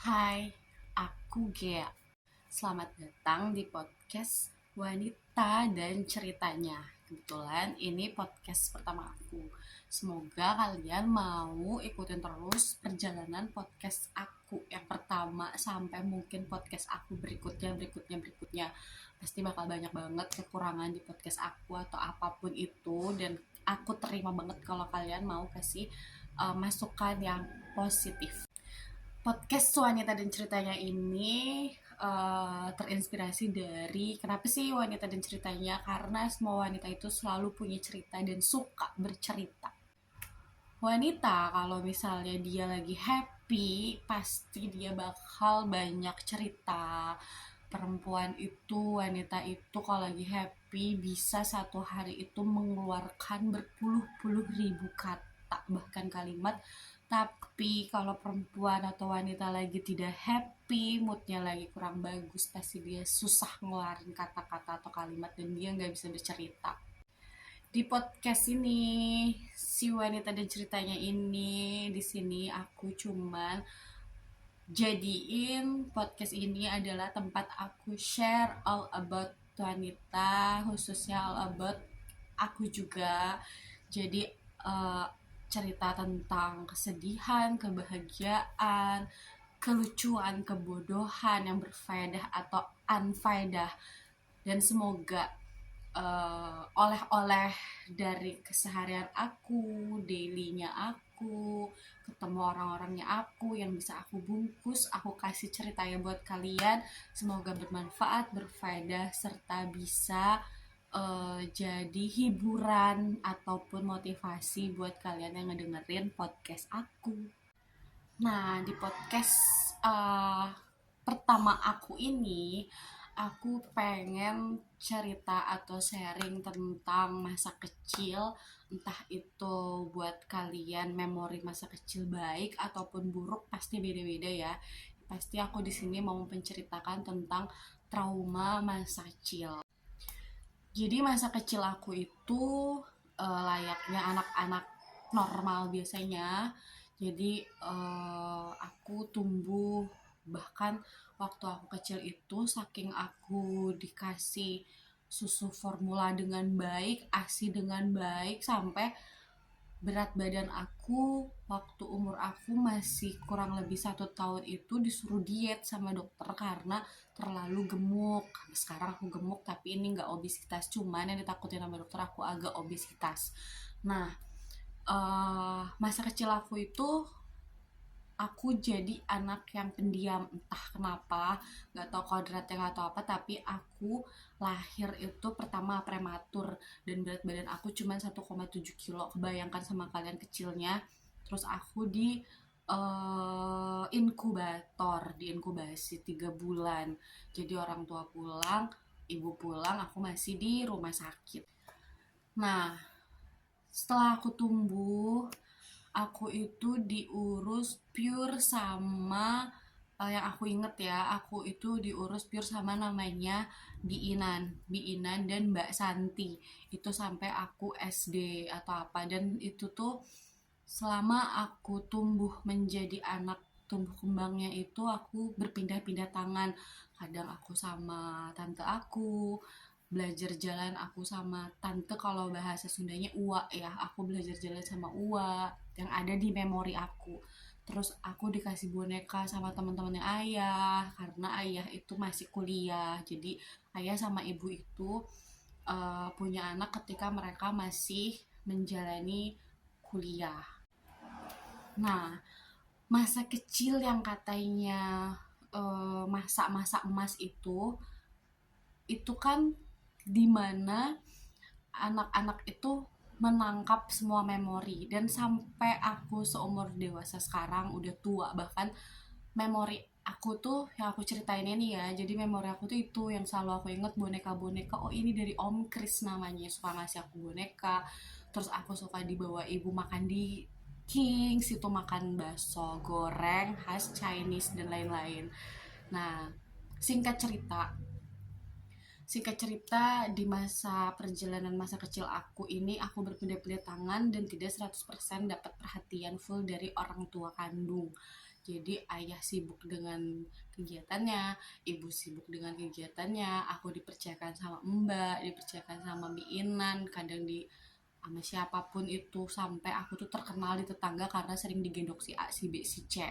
Hai, aku Gea. Selamat datang di podcast Wanita dan Ceritanya. Kebetulan ini podcast pertama aku. Semoga kalian mau ikutin terus perjalanan podcast aku yang pertama sampai mungkin podcast aku berikutnya. Pasti bakal banyak banget kekurangan di podcast aku atau apapun itu, dan aku terima banget kalau kalian mau kasih masukan yang positif. Podcast Wanita dan Ceritanya ini terinspirasi dari kenapa sih wanita dan ceritanya, karena semua wanita itu selalu punya cerita dan suka bercerita. Wanita kalau misalnya dia lagi happy pasti dia bakal banyak cerita. Perempuan itu, wanita itu kalau lagi happy bisa satu hari itu mengeluarkan berpuluh-puluh ribu kata bahkan kalimat. Tapi kalau perempuan atau wanita lagi tidak happy, moodnya lagi kurang bagus, pasti dia susah ngeluarin kata-kata atau kalimat dan dia nggak bisa bercerita. Di podcast ini, si wanita dan ceritanya ini, di sini aku cuman jadiin podcast ini adalah tempat aku share all about wanita, khususnya all about aku juga. Jadi eh, cerita tentang kesedihan, kebahagiaan, kelucuan, kebodohan yang berfaedah atau unfaedah, dan semoga oleh-oleh dari keseharian aku, dailynya aku, ketemu orang-orangnya aku yang bisa aku bungkus, aku kasih ceritanya buat kalian. Semoga bermanfaat, berfaedah, serta bisa jadi hiburan ataupun motivasi buat kalian yang ngedengerin podcast aku. Nah, di podcast pertama aku ini, aku pengen cerita atau sharing tentang masa kecil, entah itu buat kalian memori masa kecil baik ataupun buruk, pasti beda-beda ya. Pasti aku di sini mau menceritakan tentang trauma masa kecil. Jadi masa kecil aku itu layaknya anak-anak normal biasanya. Jadi aku tumbuh, bahkan waktu aku kecil itu saking aku dikasih susu formula dengan baik, ASI dengan baik, sampai berat badan aku waktu umur aku masih kurang lebih 1 tahun itu disuruh diet sama dokter karena terlalu gemuk. Sekarang aku gemuk tapi ini nggak obesitas, cuman yang ditakutin sama dokter aku agak obesitas. Nah, masa kecil aku itu aku jadi anak yang pendiam, entah kenapa, nggak tahu kodratnya nggak tahu apa, tapi aku lahir itu pertama prematur dan berat badan aku cuma 1,7 kilo. Kebayangkan sama kalian kecilnya. Terus aku di inkubator, di inkubasi 3 bulan. Jadi orang tua pulang, ibu pulang, aku masih di rumah sakit. Nah, setelah aku tumbuh, aku itu diurus pure sama yang aku inget ya, aku itu diurus pure sama namanya Biinan dan Mbak Santi. Itu sampai aku SD atau apa, dan itu tuh selama aku tumbuh menjadi anak, tumbuh kembangnya itu aku berpindah-pindah tangan. Kadang aku sama tante aku, belajar jalan aku sama tante, kalau bahasa Sundanya uwa ya, aku belajar jalan sama uwa yang ada di memori aku. Terus aku dikasih boneka sama teman-temannya ayah karena ayah itu masih kuliah. Jadi ayah sama ibu itu punya anak ketika mereka masih menjalani kuliah. Nah, masa kecil yang katanya masa-masa emas itu kan dimana anak-anak itu menangkap semua memori, dan sampai aku seumur dewasa sekarang udah tua bahkan memori aku tuh yang aku ceritain ini ya, jadi memori aku tuh itu yang selalu aku inget boneka-boneka. Oh, ini dari Om Chris namanya, suka ngasih aku boneka. Terus aku suka dibawa ibu makan di Kings, itu makan bakso goreng khas Chinese dan lain-lain. Nah, singkat cerita, di masa perjalanan masa kecil aku ini, aku berpindah-pindah tangan dan tidak 100% dapat perhatian full dari orang tua kandung. Jadi ayah sibuk dengan kegiatannya, ibu sibuk dengan kegiatannya, aku dipercayakan sama mbak, dipercayakan sama biinan, kadang di sama siapapun itu, sampai aku tuh terkenal di tetangga karena sering digendong si A, si B, si C.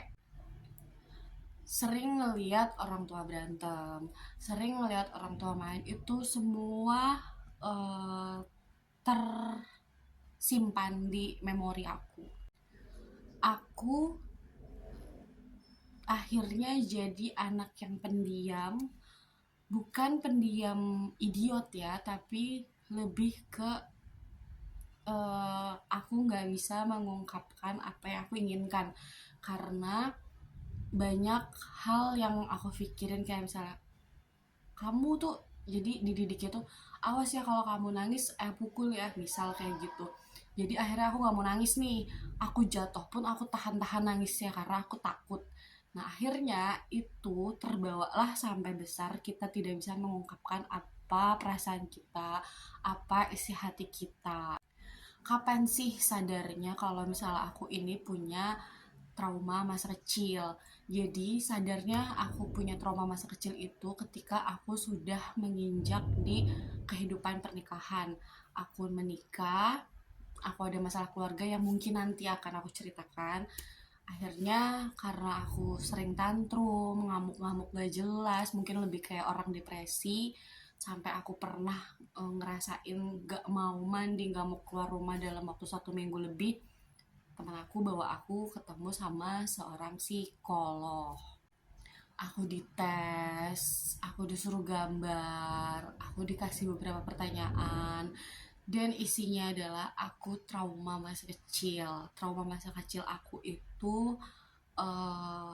Sering ngeliat orang tua berantem, sering ngeliat orang tua main, itu semua eh, tersimpan di memori aku. Aku akhirnya jadi anak yang pendiam, bukan pendiam idiot ya, tapi lebih ke aku nggak bisa mengungkapkan apa yang aku inginkan karena banyak hal yang aku pikirin, kayak misalnya kamu tuh, jadi dididiknya tuh awas ya kalau kamu nangis pukul ya, misal kayak gitu. Jadi akhirnya aku nggak mau nangis nih, aku jatuh pun aku tahan-tahan nangisnya karena aku takut. Nah akhirnya itu terbawalah sampai besar, kita tidak bisa mengungkapkan apa perasaan kita, apa isi hati kita. Kapan sih sadarnya kalau misalnya aku ini punya trauma masa kecil? Jadi sadarnya aku punya trauma masa kecil itu ketika aku sudah menginjak di kehidupan pernikahan. Aku menikah, aku ada masalah keluarga yang mungkin nanti akan aku ceritakan. Akhirnya karena aku sering tantrum, ngamuk-ngamuk gak jelas, mungkin lebih kayak orang depresi, sampai aku pernah ngerasain gak mau mandi, gak mau keluar rumah dalam waktu 1 minggu lebih. Teman aku bawa aku ketemu sama seorang psikolog. Aku dites, aku disuruh gambar, aku dikasih beberapa pertanyaan, dan isinya adalah aku trauma masa kecil. Trauma masa kecil aku itu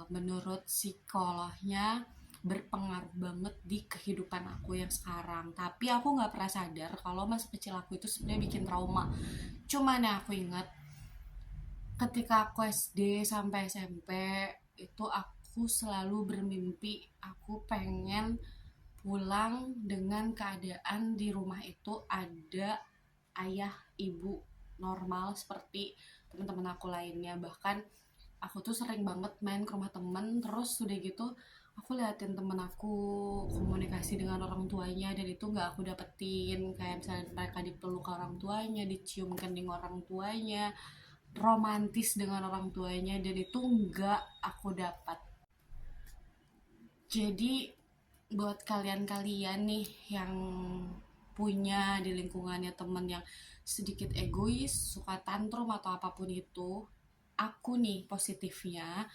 menurut psikolognya berpengaruh banget di kehidupan aku yang sekarang. Tapi aku nggak pernah sadar kalau masa kecil aku itu sebenarnya bikin trauma. Cuman yang aku ingat, ketika aku SD sampai SMP itu aku selalu bermimpi aku pengen pulang dengan keadaan di rumah itu ada ayah ibu normal seperti teman-teman aku lainnya. Bahkan aku tuh sering banget main ke rumah temen, terus udah gitu aku liatin temen aku komunikasi dengan orang tuanya, dan itu nggak aku dapetin. Kayak misalnya mereka dipeluk orang tuanya, dicium kening orang tuanya, romantis dengan orang tuanya, dan itu nggak aku dapat. Jadi buat kalian-kalian nih yang punya di lingkungannya temen yang sedikit egois, suka tantrum atau apapun itu, aku nih positifnya,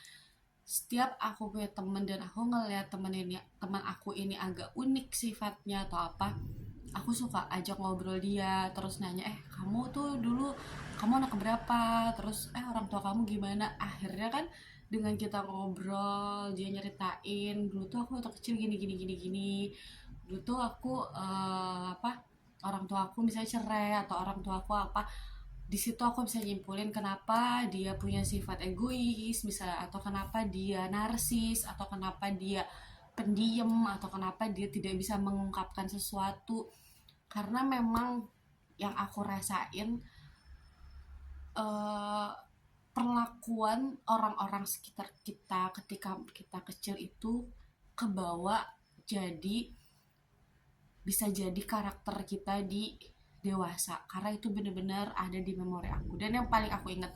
setiap aku punya temen dan aku ngeliat teman aku ini agak unik sifatnya atau apa, aku suka ajak ngobrol dia, terus nanya kamu tuh dulu kamu anak berapa, terus orang tua kamu gimana. Akhirnya kan dengan kita ngobrol, dia nyeritain dulu tuh aku waktu kecil gini gini gini gini, dulu tuh aku apa, orang tua aku misalnya cerai atau orang tua aku apa. Di situ aku bisa nyimpulin kenapa dia punya sifat egois misalnya, atau kenapa dia narsis, atau kenapa dia pendiam, atau kenapa dia tidak bisa mengungkapkan sesuatu. Karena memang yang aku rasain eh, perlakuan orang-orang sekitar kita ketika kita kecil itu kebawa, jadi bisa jadi karakter kita di dewasa, karena itu benar-benar ada di memori aku. Dan yang paling aku ingat,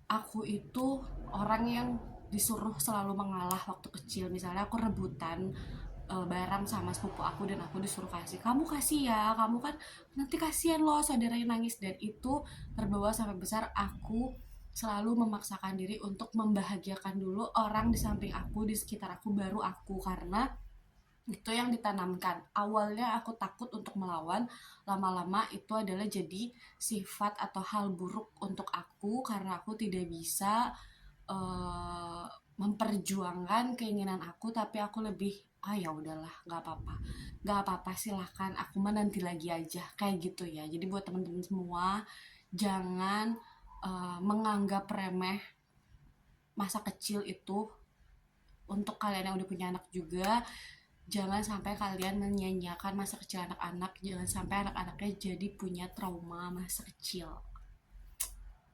aku itu orang yang disuruh selalu mengalah waktu kecil. Misalnya aku rebutan barang sama sepupu aku dan aku disuruh kasih, kamu kasih ya, kamu kan nanti kasihan loh saudaranya nangis. Dan itu terbawa sampai besar, aku selalu memaksakan diri untuk membahagiakan dulu orang di samping aku, di sekitar aku, baru aku. Karena itu yang ditanamkan. Awalnya aku takut untuk melawan, lama-lama itu adalah jadi sifat atau hal buruk untuk aku karena aku tidak bisa uh, memperjuangkan keinginan aku, tapi aku lebih ya udahlah, nggak apa-apa, nggak apa-apa, silahkan, aku mah nanti lagi aja, kayak gitu ya. Jadi buat teman-teman semua, jangan menganggap remeh masa kecil itu. Untuk kalian yang udah punya anak juga, jangan sampai kalian menyanyiakan masa kecil anak-anak, jangan sampai anak-anaknya jadi punya trauma masa kecil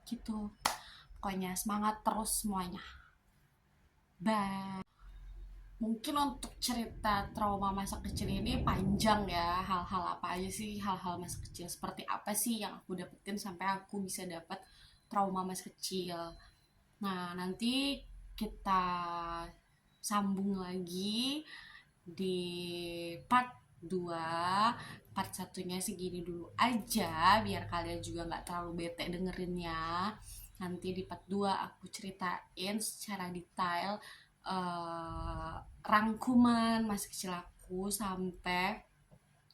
gitu. Pokoknya semangat terus semuanya. Bye. Mungkin untuk cerita trauma masa kecil ini panjang ya. Hal-hal apa aja sih, hal-hal masa kecil seperti apa sih yang aku dapetin sampai aku bisa dapat trauma masa kecil. Nah, nanti kita sambung lagi di part 2. Part satunya segini dulu aja biar kalian juga nggak terlalu bete dengerinnya. Nanti di part 2 aku ceritain secara detail rangkuman masa kecil aku sampai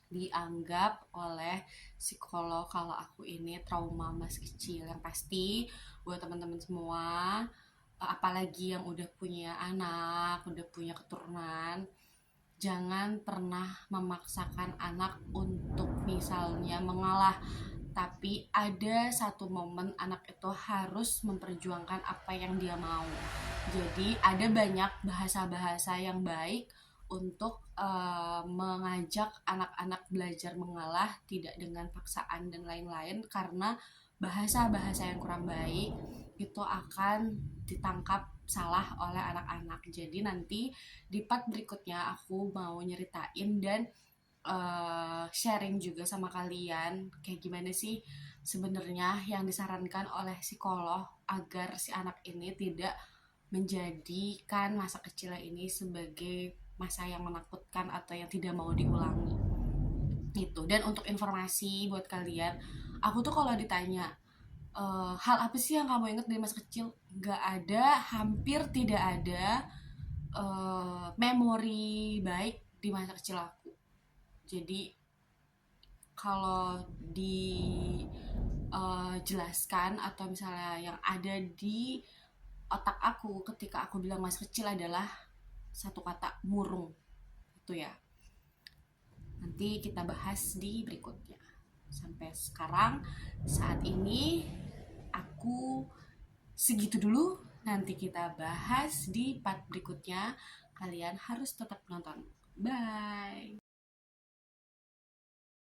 dianggap oleh psikolog kalau aku ini trauma masa kecil. Yang pasti buat teman-teman semua, apalagi yang udah punya anak, udah punya keturunan, jangan pernah memaksakan anak untuk misalnya mengalah, tapi ada satu momen anak itu harus memperjuangkan apa yang dia mau. Jadi ada banyak bahasa-bahasa yang baik untuk mengajak anak-anak belajar mengalah, tidak dengan paksaan dan lain-lain, karena bahasa-bahasa yang kurang baik itu akan ditangkap salah oleh anak-anak. Jadi nanti di part berikutnya aku mau nyeritain dan sharing juga sama kalian kayak gimana sih sebenarnya yang disarankan oleh psikolog agar si anak ini tidak menjadikan masa kecilnya ini sebagai masa yang menakutkan atau yang tidak mau diulangi itu. Dan untuk informasi buat kalian, aku tuh kalau ditanya hal apa sih yang kamu ingat dari masa kecil, nggak ada, hampir tidak ada memori baik di masa kecil aku. Jadi kalau dijelaskan atau misalnya yang ada di otak aku ketika aku bilang masa kecil adalah satu kata, murung. Itu ya. Nanti kita bahas di berikutnya. Sampai sekarang, saat ini aku segitu dulu. Nanti kita bahas di part berikutnya. Kalian harus tetap nonton. Bye.